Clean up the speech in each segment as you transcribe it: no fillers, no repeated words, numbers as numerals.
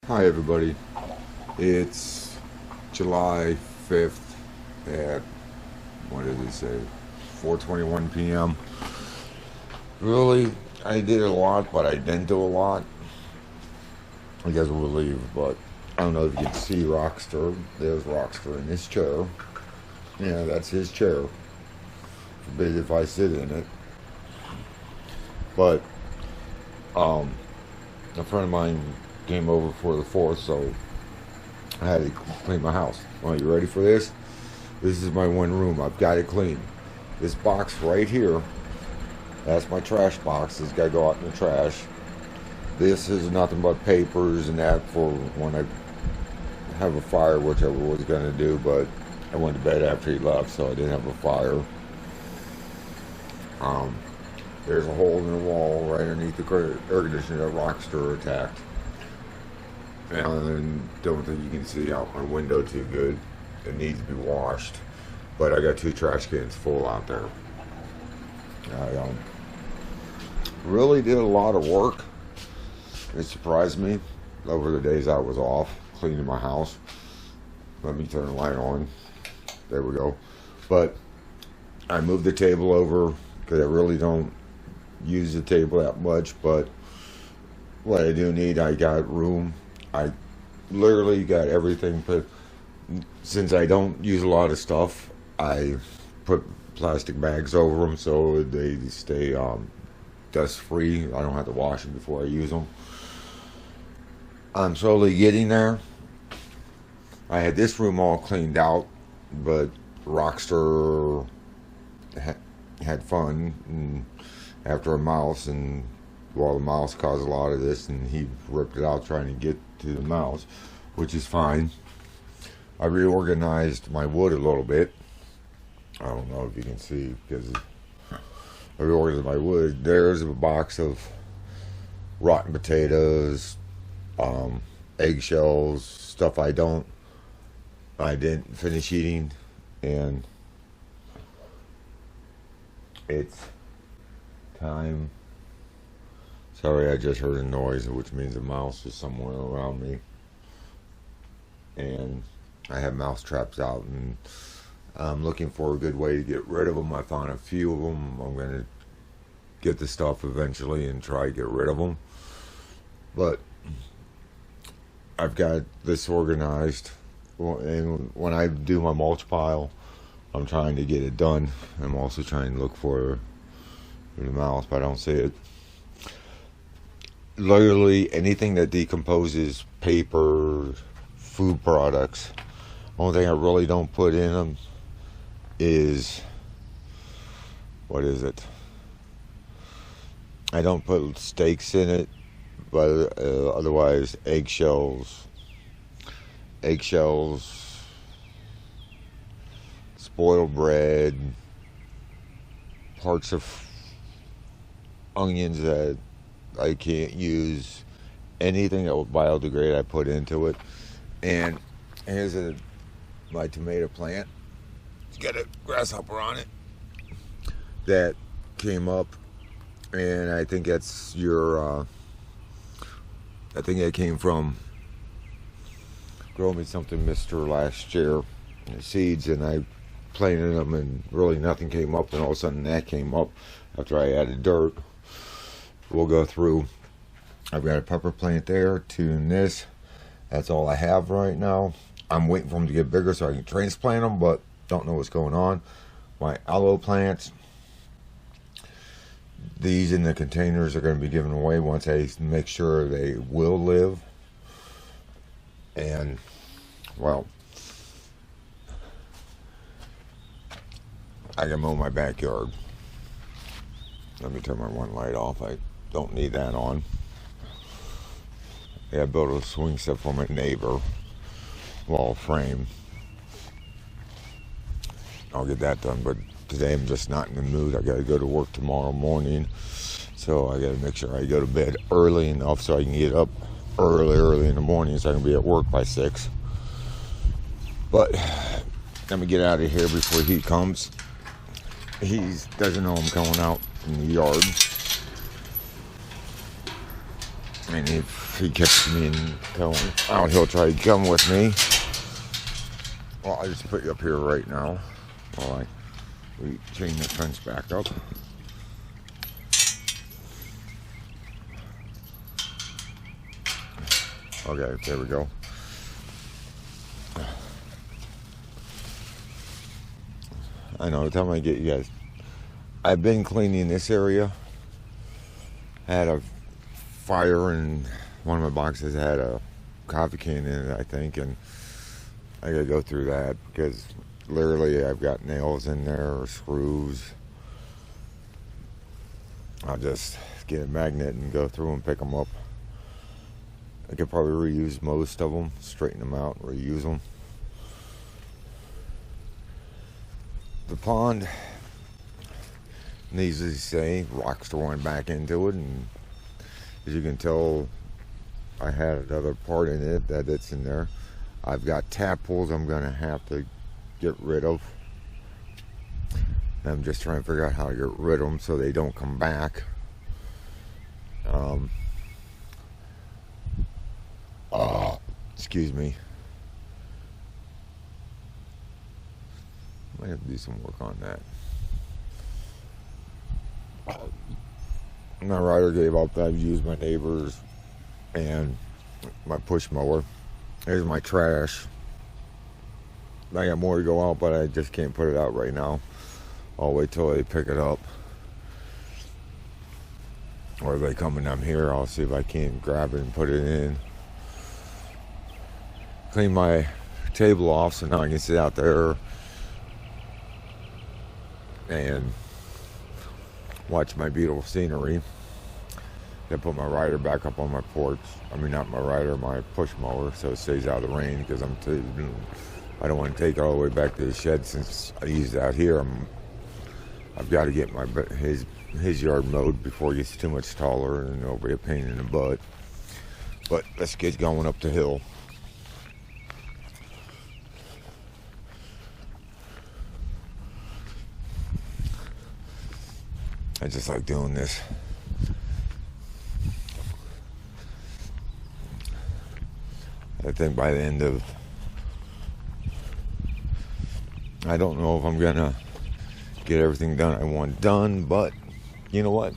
Hi everybody, it's July 5th at, what did it say, 4:21 p.m. Really, I did a lot, but I didn't do a lot. You guys will believe, but I don't know if you can see Rockster. There's Rockster in his chair. Yeah, that's his chair. Forbid if I sit in it. But, um, a friend of mine came over for the 4th, so I had to clean my house. Well, you ready for this? This is my one room. I've got it clean. This box right here, that's my trash box. It's got to go out in the trash. This is nothing but papers and that for when I have a fire, which I was going to do, but I went to bed after he left, so I didn't have a fire. Um, there's a hole in the wall right underneath the air conditioner that Rocster attacked. And don't think you can see out my window too good. It needs to be washed. But I got 2 trash cans full out there. I really did a lot of work. It surprised me over the days I was off cleaning my house. Let me turn the light on. There we go. But I moved the table over because I really don't use the table that much. But what I do need, I got room. I literally got everything put. Since I don't use a lot of stuff, I put plastic bags over them so they stay dust free. I don't have to wash them before I use them. I'm slowly getting there. I had this room all cleaned out, but Rockster had fun and after a mouse, and well, the mouse caused a lot of this, and he ripped it out trying to get to the mouse, which is fine. I reorganized my wood a little bit. I don't know if you can see because I reorganized my wood. There's a box of rotten potatoes, eggshells, stuff I didn't finish eating, and it's time. Sorry, I just heard a noise, which means a mouse is somewhere around me. And I have mouse traps out, and I'm looking for a good way to get rid of them. I found a few of them. I'm going to get the stuff eventually and try to get rid of them. But I've got this organized. And when I do my mulch pile, I'm trying to get it done. I'm also trying to look for the mouse, but I don't see it. Literally anything that decomposes, paper, food products. Only thing I really don't put in them is, what is it? I don't put steaks in it, but otherwise eggshells, spoiled bread, parts of onions that I can't use, anything that will biodegrade I put into it. And here's my tomato plant. It's got a grasshopper on it that came up, and I think that's I think that came from Grow Me Something Mr. last year, seeds, and I planted them and really nothing came up, and all of a sudden that came up after I added dirt. We'll go through. I've got a pepper plant there, 2 in this. That's all I have right now. I'm waiting for them to get bigger so I can transplant them, but don't know what's going on. My aloe plants, these in the containers are going to be given away once I make sure they will live. And, well, I can mow my backyard. Let me turn my one light off. I don't need that on. Yeah, I built a swing set for my neighbor. Wall frame. I'll get that done, but today I'm just not in the mood. I gotta go to work tomorrow morning, so I gotta make sure I go to bed early enough so I can get up early in the morning so I can be at work by 6. But let me get out of here before he comes. He doesn't know I'm going out in the yard. And if he kept me going out. He'll try to come with me. Well, I just put you up here right now while we chain the fence back up. Okay, there we go. I know, time I get you guys. I've been cleaning this area. I had a fire in one of my boxes. Had a coffee can in it, I think, and I gotta go through that because literally I've got nails in there or screws. I'll just get a magnet and go through and pick them up. I could probably reuse most of them, straighten them out, reuse them. The pond, needless to say, Rocster went back into it, and as you can tell, I had another part in it that it's in there. I've got tadpoles I'm going to have to get rid of. I'm just trying to figure out how to get rid of them so they don't come back. Excuse me. Might have to do some work on that. My rider gave up. I've used my neighbor's and my push mower. Here's my trash. I got more to go out, but I just can't put it out right now. I'll wait till they pick it up. Or if they come and I'm here, I'll see if I can grab it and put it in. Clean my table off so now I can sit out there and watch my beautiful scenery. I put my rider back up on my porch. I mean, not my rider, my push mower, so it stays out of the rain because I don't want to take it all the way back to the shed since I use it out here. I've got to get his yard mowed before it gets too much taller and it'll be a pain in the butt. But let's get going up the hill. I just like doing this. I think by the end of, I don't know if I'm gonna get everything done I want done, but you know what?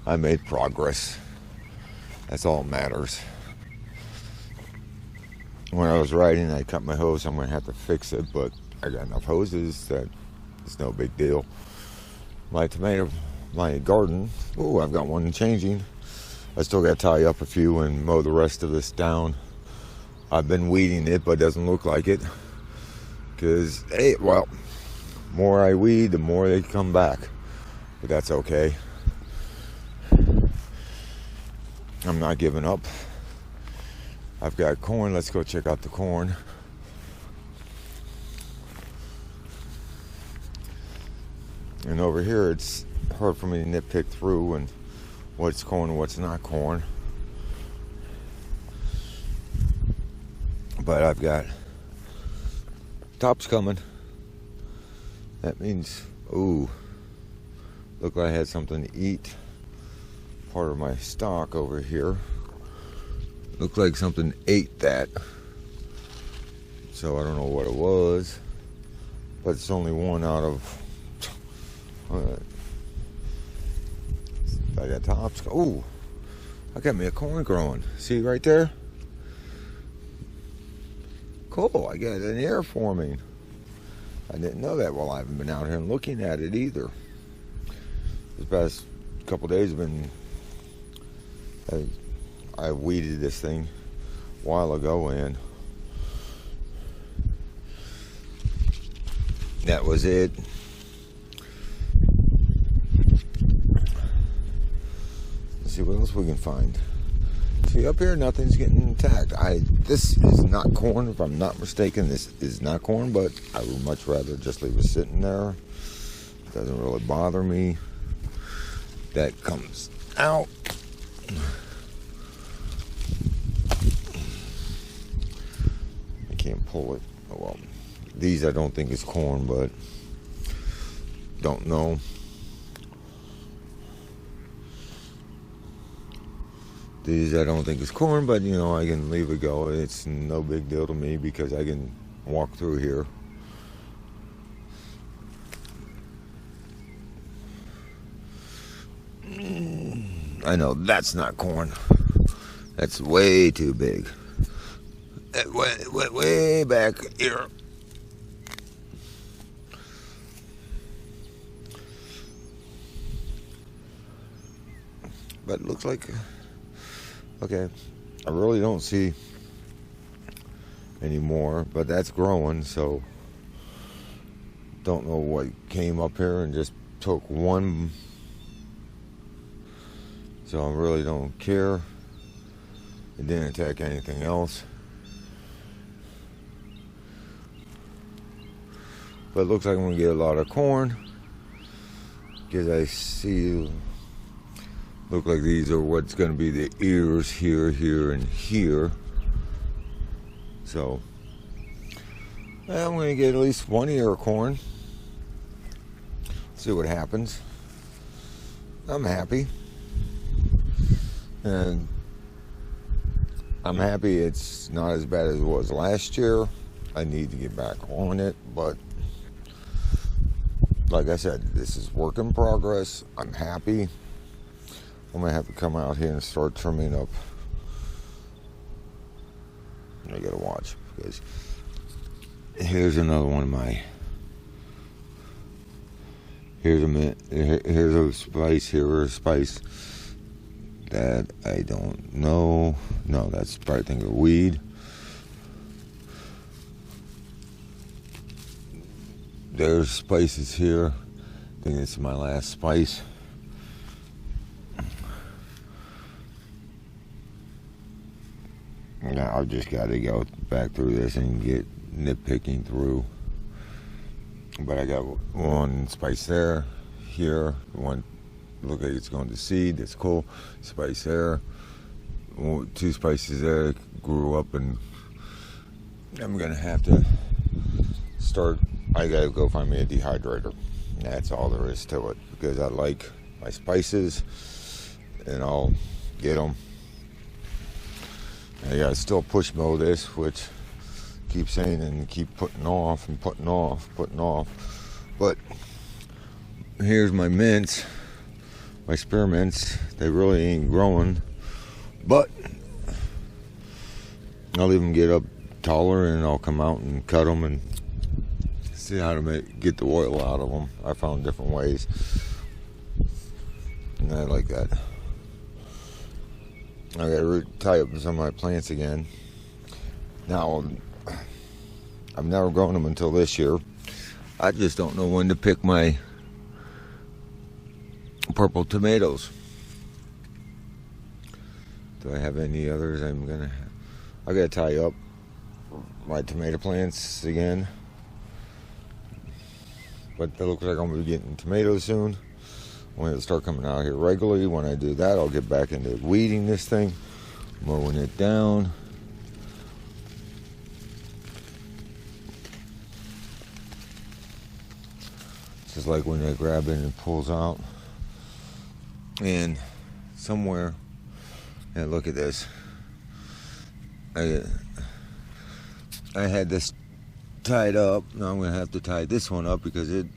I made progress. That's all that matters. When I was riding, I cut my hose. I'm gonna have to fix it, but I got enough hoses that it's no big deal. My garden, I've got one changing. I still got to tie up a few and mow the rest of this down. I've been weeding it, but it doesn't look like it. Because, more I weed, the more they come back. But that's okay. I'm not giving up. I've got corn. Let's go check out the corn. And over here, it's hard for me to nitpick through and what's corn and what's not corn. But I've got tops coming. That means, look like I had something to eat. Part of my stock over here. Looked like something ate that. So I don't know what it was. But it's only one out of... I got tops. I got me a corn growing. See right there? Cool, I got an ear forming. I didn't know that. Well, I haven't been out here and looking at it either. This past couple days have been... I weeded this thing a while ago and that was it. Let's see what else we can find. See, up here, nothing's getting attacked. This is not corn, if I'm not mistaken. This is not corn, but I would much rather just leave it sitting there. It doesn't really bother me. That comes out. I can't pull it. Oh, well, these I don't think is corn, but don't know. These I don't think is corn, but you know, I can leave it go. It's no big deal to me because I can walk through here. I know that's not corn. That's way too big. Way back here. But it looks like, okay, I really don't see any more, but that's growing, so don't know what came up here and just took one, so I really don't care. It didn't attack anything else. But it looks like I'm going to get a lot of corn, because I see, look like these are what's going to be the ears here, here, and here. So I'm going to get at least one ear of corn. See what happens. I'm happy. And I'm happy it's not as bad as it was last year. I need to get back on it, but like I said, this is work in progress. I'm happy. I'm going to have to come out here and start trimming up. I got to watch, because here's another one of my, here's a spice that I don't know. No, that's probably, I think, a weed. There's spices here. I think this is my last spice. Now I've just got to go back through this and get nitpicking through. But I got one spice there, here, one look like it's going to seed. That's cool. Spice there, two spices there. Grew up, and I'm gonna have to start. I gotta go find me a dehydrator. That's all there is to it, because I like my spices, and I'll get them. I gotta still push mow this, which keep saying and keep putting off and putting off. But here's my mints, my spearmints. They really ain't growing, but I'll leave them get up taller, and I'll come out and cut them and see how to get the oil out of them. I found different ways, and I like that. I gotta tie up some of my plants again. Now, I've never grown them until this year. I just don't know when to pick my purple tomatoes. Do I have any others? I gotta tie up my tomato plants again. But it looks like I'm gonna be getting tomatoes soon. I'm gonna start coming out here regularly. When I do that, I'll get back into weeding this thing, mowing it down. It's just like when I grab it and it pulls out. And somewhere, and look at this. I had this tied up. Now I'm going to have to tie this one up because it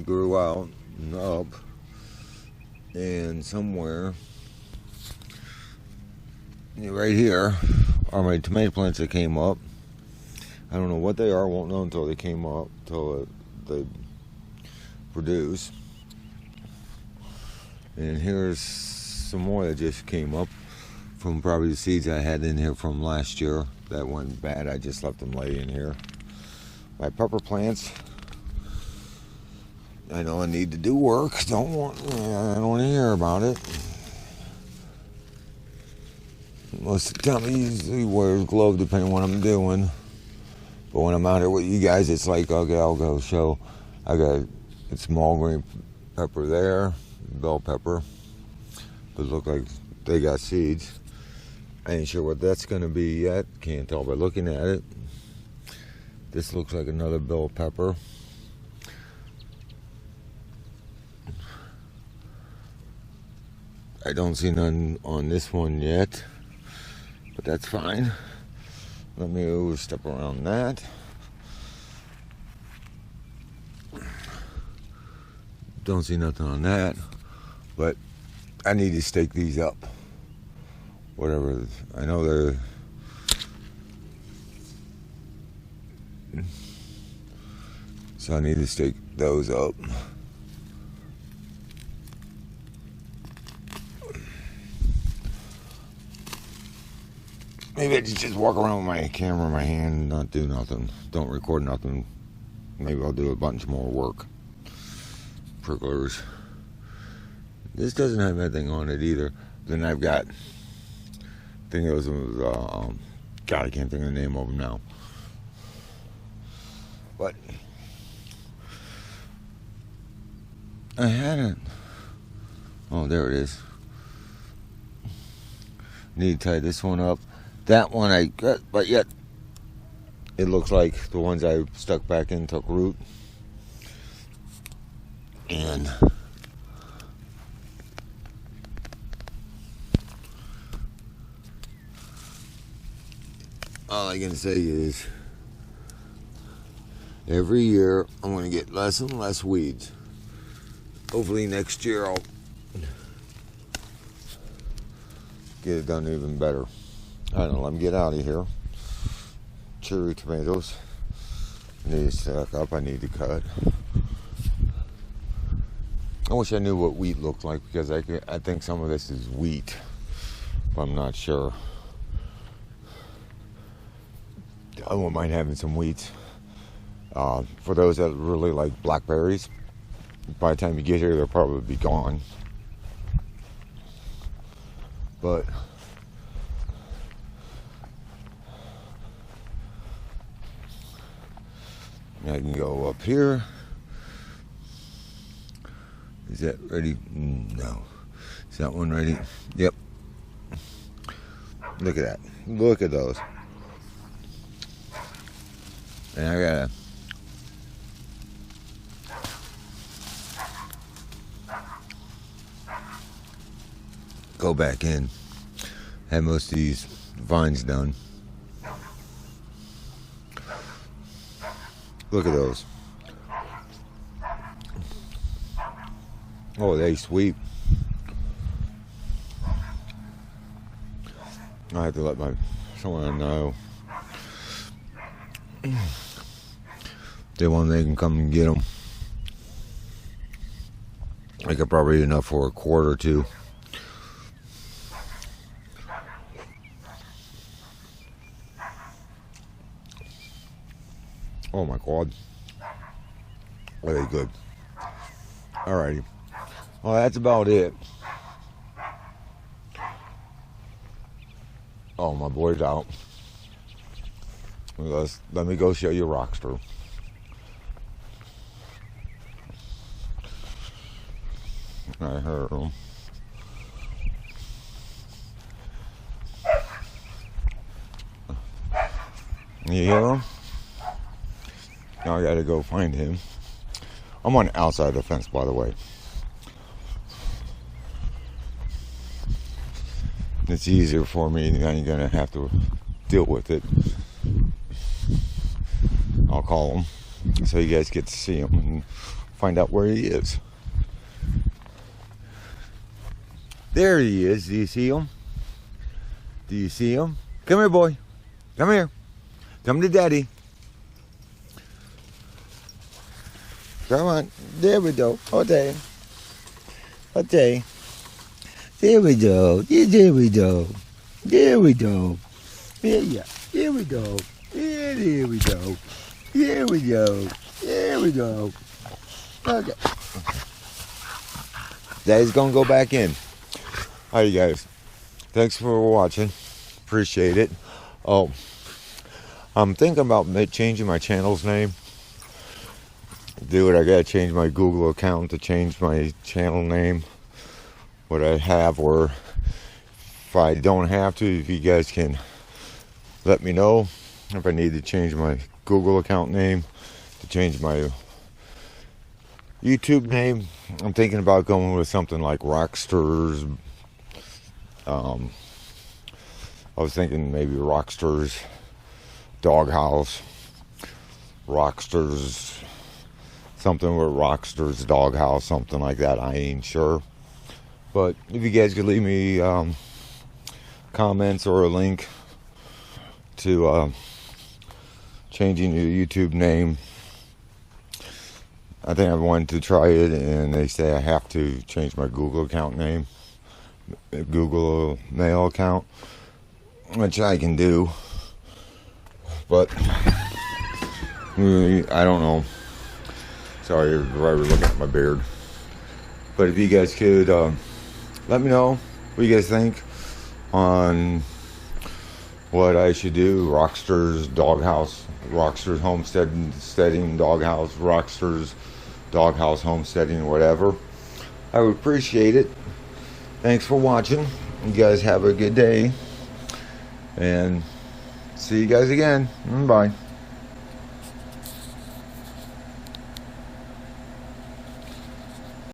grew out and up. And somewhere, right here, are my tomato plants that came up. I don't know what they are. Won't know until they came up, until they produce. And here's some more that just came up from probably the seeds I had in here from last year that went bad. I just left them lay in here. My pepper plants, I know I need to do work. I don't want to hear about it. Most of the time I usually wear a glove depending on what I'm doing. But when I'm out here with you guys, it's like, okay, I'll go show. I got a small green pepper there, bell pepper. But look like they got seeds. I ain't sure what that's going to be yet. Can't tell by looking at it. This looks like another bell pepper. I don't see none on this one yet, but that's fine. Let me step around that. Don't see nothing on that, but I need to stake these up. Whatever, I know they're... So I need to stake those up. Maybe I just walk around with my camera in my hand and not do nothing. Don't record nothing. Maybe I'll do a bunch more work. Pricklers. This doesn't have anything on it either. Then I've got... I think it was... God, I can't think of the name of them now. But... I hadn't... Oh, there it is. Need to tie this one up. That one I got, but yet it looks like the ones I stuck back in took root. And all I can say is every year I'm going to get less and less weeds. Hopefully next year I'll get it done even better. I don't know, let me get out of here. Cherry tomatoes. I need to stack up, I need to cut. I wish I knew what wheat looked like, because I think some of this is wheat, but I'm not sure. I wouldn't mind having some wheat. For those that really like blackberries, by the time you get here, they'll probably be gone. But I can go up here. Is that ready? No. Is that one ready? Yep. Look at that. Look at those. And I gotta go back in. Have most of these vines done. Look at those. Oh, they sweet. I have to let someone know. They can come and get them. I could probably eat enough for a quart or two. Oh my God. Really good. Alrighty. Well, that's about it. Oh, my boy's out. Let me go show you Rocster. I heard him. You hear him? Now I gotta go find him. I'm on the outside of the fence, by the way. It's easier for me, and I ain't gonna have to deal with it. I'll call him so you guys get to see him and find out where he is. There he is. Do you see him? Do you see him? Come here, boy. Come here. Come to Daddy. Come on. There we go. Okay. Okay. There we go. Yeah, there we go. There we go. Yeah. Here we go. Yeah, there we go. Here we go. There we go. Okay. Daddy's gonna go back in. Hi, you guys. Thanks for watching. Appreciate it. Oh, I'm thinking about changing my channel's name. Do it. I gotta change my Google account to change my channel name. What I have, or if I don't have to, if you guys can let me know if I need to change my Google account name, to change my YouTube name. I'm thinking about going with something like Rockster's I was thinking maybe Rockster's Doghouse. Rockster's something with Rockster's Doghouse, something like that. I ain't sure. But if you guys could leave me comments or a link to changing your YouTube name. I think I wanted to try it, and they say I have to change my Google account name, Google Mail account, which I can do, but I don't know. Sorry, the driver looking at my beard. But if you guys could let me know what you guys think on what I should do. Rockster's Doghouse, Rockster's Homesteading Doghouse, Rockster's Doghouse Homesteading, whatever. I would appreciate it. Thanks for watching. You guys have a good day, and see you guys again. Bye.